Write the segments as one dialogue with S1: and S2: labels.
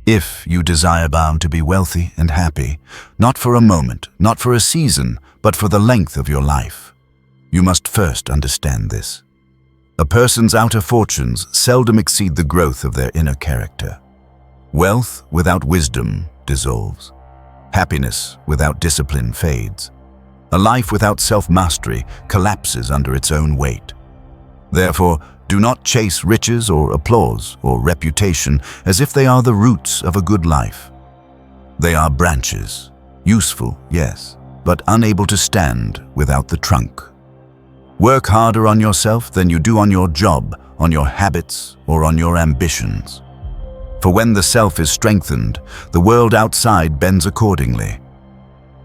S1: If you desire bound to be wealthy and happy, not for a moment, not for a season, but for the length of your life, you must first understand this. A person's outer fortunes seldom exceed the growth of their inner character. Wealth without wisdom dissolves. Happiness without discipline fades. A life without self-mastery collapses under its own weight. Therefore, do not chase riches or applause or reputation as if they are the roots of a good life. They are branches, useful, yes, but unable to stand without the trunk. Work harder on yourself than you do on your job, on your habits, or on your ambitions. For when the self is strengthened, the world outside bends accordingly.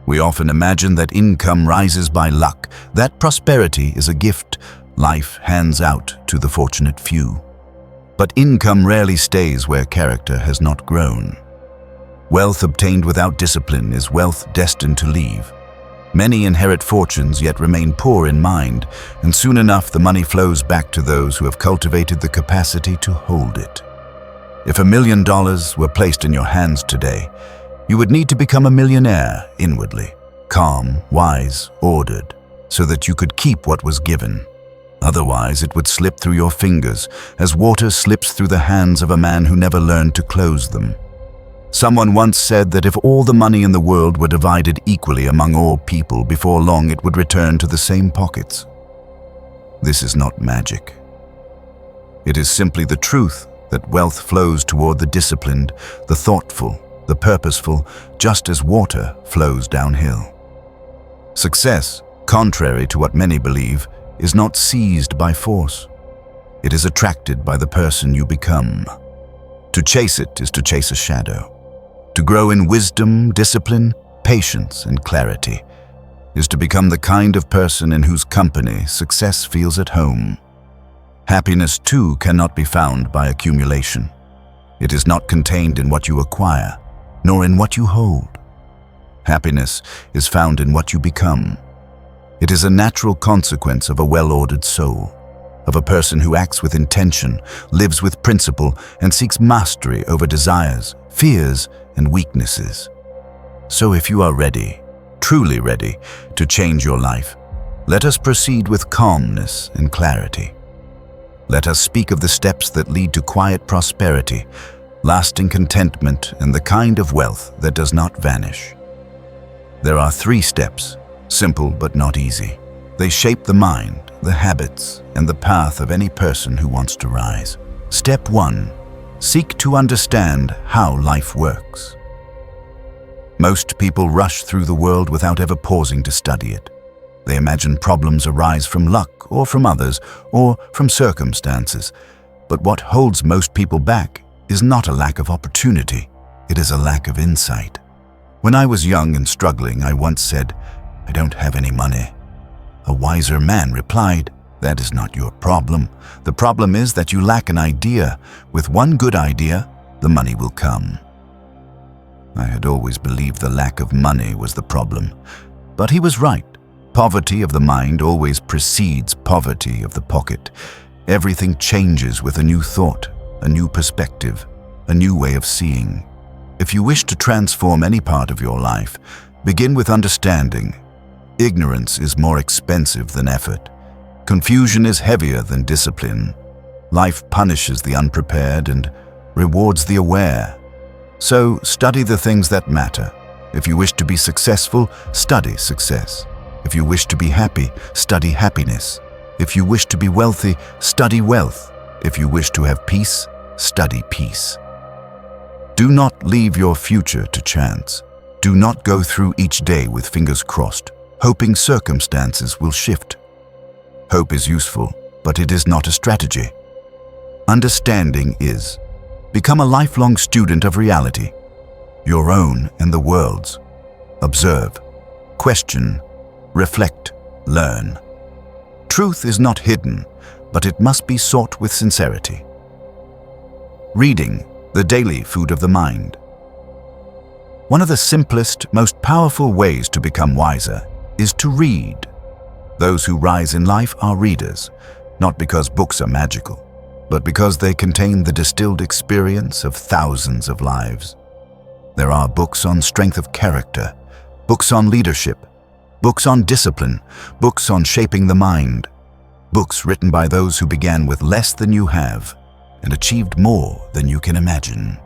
S1: We often imagine that income rises by luck, that prosperity is a gift life hands out to the fortunate few. But income rarely stays where character has not grown. Wealth obtained without discipline is wealth destined to leave. Many inherit fortunes yet remain poor in mind, and soon enough the money flows back to those who have cultivated the capacity to hold it. If $1 million were placed in your hands today, you would need to become a millionaire inwardly, calm, wise, ordered, so that you could keep what was given. Otherwise, it would slip through your fingers, as water slips through the hands of a man who never learned to close them. Someone once said that if all the money in the world were divided equally among all people, before long it would return to the same pockets. This is not magic. It is simply the truth that wealth flows toward the disciplined, the thoughtful, the purposeful, just as water flows downhill. Success, contrary to what many believe, is not seized by force. It is attracted by the person you become. To chase it is to chase a shadow. To grow in wisdom, discipline, patience, and clarity is to become the kind of person in whose company success feels at home. Happiness, too, cannot be found by accumulation. It is not contained in what you acquire, nor in what you hold. Happiness is found in what you become. It is a natural consequence of a well-ordered soul, of a person who acts with intention, lives with principle, and seeks mastery over desires, fears, and weaknesses. So if you are ready, truly ready, to change your life, let us proceed with calmness and clarity. Let us speak of the steps that lead to quiet prosperity, lasting contentment, and the kind of wealth that does not vanish. There are 3 steps, simple but not easy. They shape the mind, the habits, and the path of any person who wants to rise. Step 1. Seek to understand how life works. Most people rush through the world without ever pausing to study it. They imagine problems arise from luck or from others or from circumstances. But what holds most people back is not a lack of opportunity. It is a lack of insight. When I was young and struggling, I once said, "I don't have any money." A wiser man replied, "That is not your problem. The problem is that you lack an idea. With one good idea, the money will come." I had always believed the lack of money was the problem, but he was right. Poverty of the mind always precedes poverty of the pocket. Everything changes with a new thought, a new perspective, a new way of seeing. If you wish to transform any part of your life, begin with understanding. Ignorance is more expensive than effort. Confusion is heavier than discipline. Life punishes the unprepared and rewards the aware. So study the things that matter. If you wish to be successful, study success. If you wish to be happy, study happiness. If you wish to be wealthy, study wealth. If you wish to have peace, study peace. Do not leave your future to chance. Do not go through each day with fingers crossed, hoping circumstances will shift. Hope is useful, but it is not a strategy. Understanding is. Become a lifelong student of reality, your own and the world's. Observe, question, reflect, learn. Truth is not hidden, but it must be sought with sincerity. Reading, the daily food of the mind. One of the simplest, most powerful ways to become wiser is to read. Those who rise in life are readers, not because books are magical, but because they contain the distilled experience of thousands of lives. There are books on strength of character, books on leadership, books on discipline, books on shaping the mind, books written by those who began with less than you have and achieved more than you can imagine.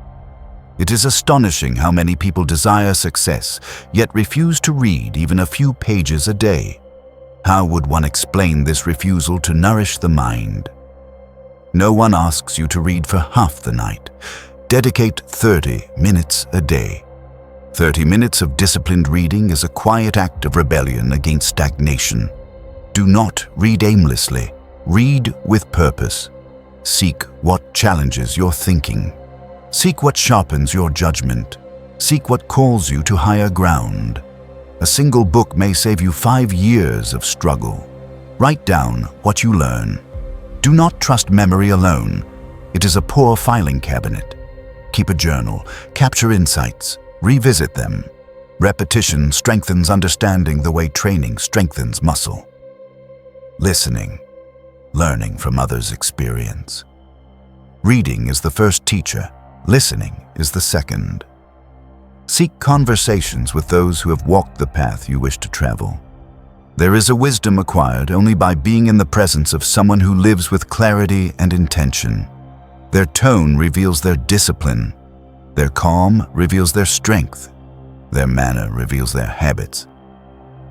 S1: It is astonishing how many people desire success, yet refuse to read even a few pages a day. How would one explain this refusal to nourish the mind? No one asks you to read for half the night. Dedicate 30 minutes a day. 30 minutes of disciplined reading is a quiet act of rebellion against stagnation. Do not read aimlessly. Read with purpose. Seek what challenges your thinking. Seek what sharpens your judgment. Seek what calls you to higher ground. A single book may save you 5 years of struggle. Write down what you learn. Do not trust memory alone. It is a poor filing cabinet. Keep a journal. Capture insights. Revisit them. Repetition strengthens understanding the way training strengthens muscle. Listening. Learning from others' experience. Reading is the first teacher. Listening is the second. Seek conversations with those who have walked the path you wish to travel. There is a wisdom acquired only by being in the presence of someone who lives with clarity and intention. Their tone reveals their discipline. Their calm reveals their strength. Their manner reveals their habits.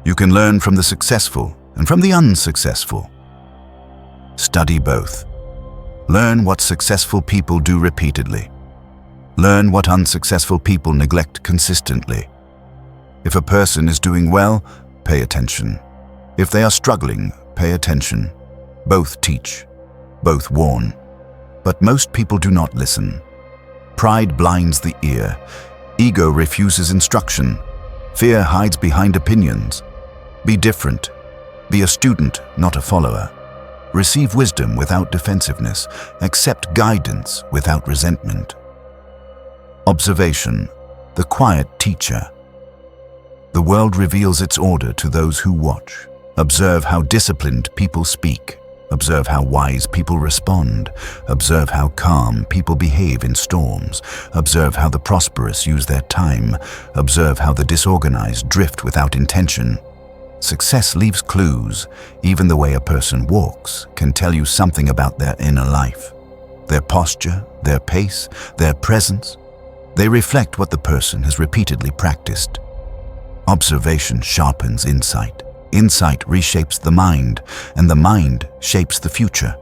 S1: You can learn from the successful and from the unsuccessful. Study both. Learn what successful people do repeatedly. Learn what unsuccessful people neglect consistently. If a person is doing well, pay attention. If they are struggling, pay attention. Both teach. Both warn. But most people do not listen. Pride blinds the ear. Ego refuses instruction. Fear hides behind opinions. Be different. Be a student, not a follower. Receive wisdom without defensiveness. Accept guidance without resentment. Observation, the quiet teacher. The world reveals its order to those who watch. Observe how disciplined people speak. Observe how wise people respond. Observe how calm people behave in storms. Observe how the prosperous use their time. Observe how the disorganized drift without intention. Success leaves clues. Even the way a person walks can tell you something about their inner life. Their posture, their pace, their presence. They reflect what the person has repeatedly practiced. Observation sharpens insight. Insight reshapes the mind, and the mind shapes the future.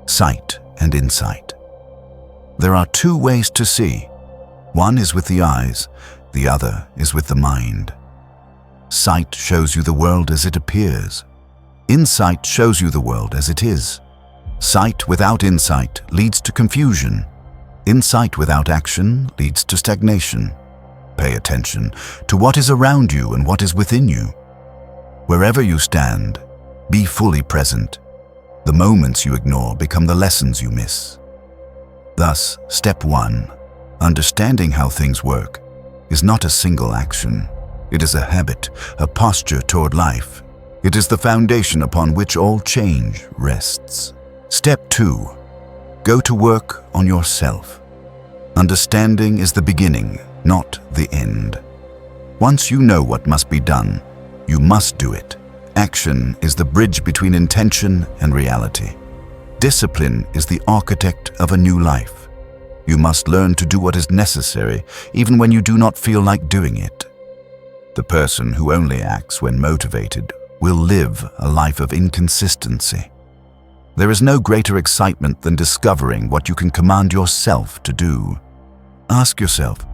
S1: Sight and insight. There are 2 ways to see. One is with the eyes, the other is with the mind. Sight shows you the world as it appears. Insight shows you the world as it is. Sight without insight leads to confusion. Insight without action leads to stagnation. Pay attention to what is around you and what is within you. Wherever you stand, be fully present. The moments you ignore become the lessons you miss. Thus, step 1, understanding how things work, is not a single action. It is a habit, a posture toward life. It is the foundation upon which all change rests. Step 2, go to work on yourself. Understanding is the beginning, not the end. Once you know what must be done, you must do it. Action is the bridge between intention and reality. Discipline is the architect of a new life. You must learn to do what is necessary, even when you do not feel like doing it. The person who only acts when motivated will live a life of inconsistency. There is no greater excitement than discovering what you can command yourself to do. Ask yourself,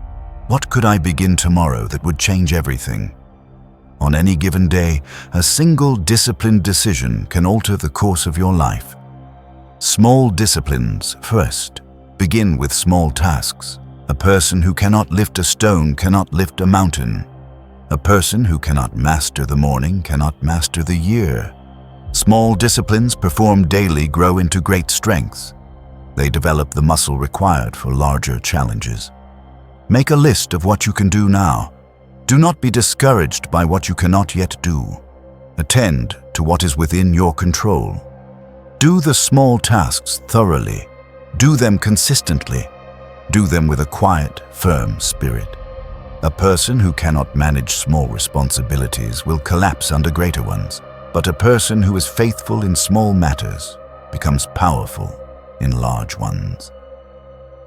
S1: what could I begin tomorrow that would change everything? On any given day, a single disciplined decision can alter the course of your life. Small disciplines first. Begin with small tasks. A person who cannot lift a stone cannot lift a mountain. A person who cannot master the morning cannot master the year. Small disciplines performed daily grow into great strengths. They develop the muscle required for larger challenges. Make a list of what you can do now. Do not be discouraged by what you cannot yet do. Attend to what is within your control. Do the small tasks thoroughly. Do them consistently. Do them with a quiet, firm spirit. A person who cannot manage small responsibilities will collapse under greater ones, but a person who is faithful in small matters becomes powerful in large ones.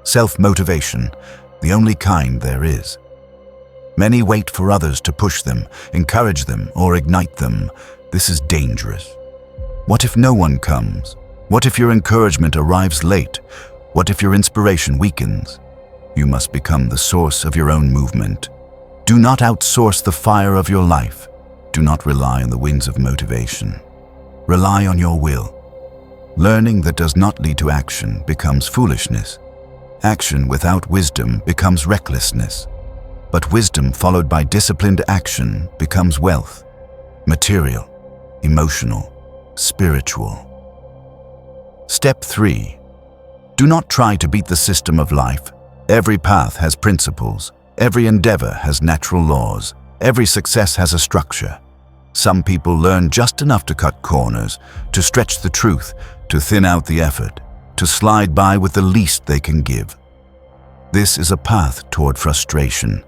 S1: Self-motivation, the only kind there is. Many wait for others to push them, encourage them, or ignite them. This is dangerous. What if no one comes? What if your encouragement arrives late? What if your inspiration weakens? You must become the source of your own movement. Do not outsource the fire of your life. Do not rely on the winds of motivation. Rely on your will. Learning that does not lead to action becomes foolishness. Action without wisdom becomes recklessness. But wisdom followed by disciplined action becomes wealth, material, emotional, spiritual. Step 3. Do not try to beat the system of life. Every path has principles. Every endeavor has natural laws. Every success has a structure. Some people learn just enough to cut corners, to stretch the truth, to thin out the effort, to slide by with the least they can give. This is a path toward frustration.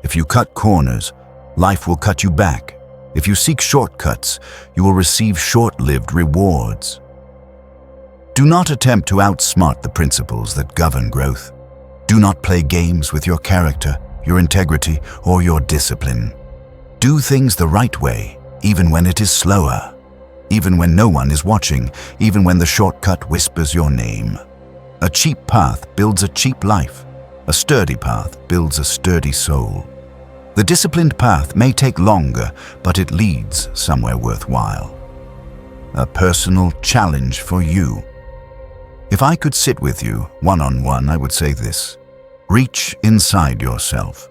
S1: If you cut corners, life will cut you back. If you seek shortcuts, you will receive short-lived rewards. Do not attempt to outsmart the principles that govern growth. Do not play games with your character, your integrity, or your discipline. Do things the right way, even when it is slower, even when no one is watching, even when the shortcut whispers your name. A cheap path builds a cheap life. A sturdy path builds a sturdy soul. The disciplined path may take longer, but it leads somewhere worthwhile. A personal challenge for you. If I could sit with you one-on-one, I would say this: reach inside yourself.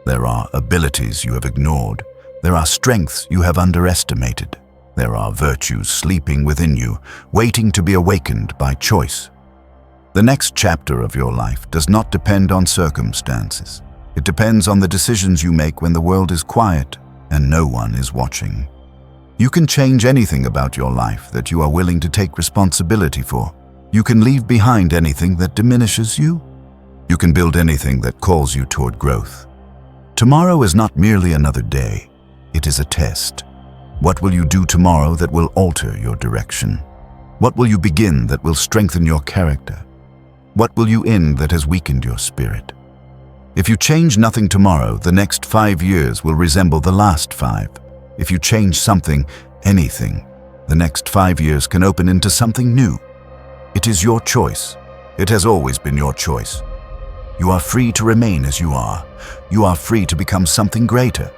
S1: There are abilities you have ignored. There are strengths you have underestimated. There are virtues sleeping within you, waiting to be awakened by choice. The next chapter of your life does not depend on circumstances. It depends on the decisions you make when the world is quiet and no one is watching. You can change anything about your life that you are willing to take responsibility for. You can leave behind anything that diminishes you. You can build anything that calls you toward growth. Tomorrow is not merely another day. It is a test. What will you do tomorrow that will alter your direction? What will you begin that will strengthen your character? What will you end that has weakened your spirit? If you change nothing tomorrow, the next 5 years will resemble the last 5. If you change something, anything, the next 5 years can open into something new. It is your choice. It has always been your choice. You are free to remain as you are. You are free to become something greater.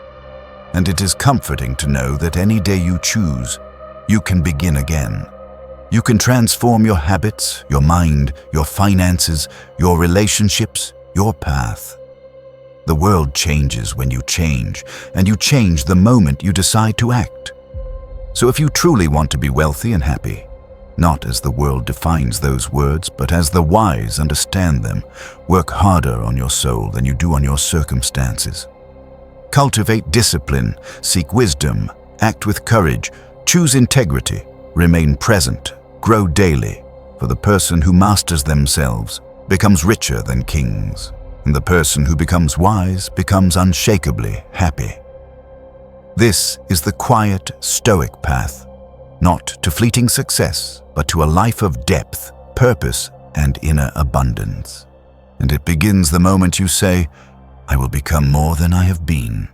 S1: And it is comforting to know that any day you choose, you can begin again. You can transform your habits, your mind, your finances, your relationships, your path. The world changes when you change, and you change the moment you decide to act. So if you truly want to be wealthy and happy, not as the world defines those words, but as the wise understand them, work harder on your soul than you do on your circumstances. Cultivate discipline, seek wisdom, act with courage, choose integrity, remain present, grow daily, for the person who masters themselves becomes richer than kings, and the person who becomes wise becomes unshakably happy. This is the quiet, stoic path, not to fleeting success, but to a life of depth, purpose, and inner abundance. And it begins the moment you say, "I will become more than I have been."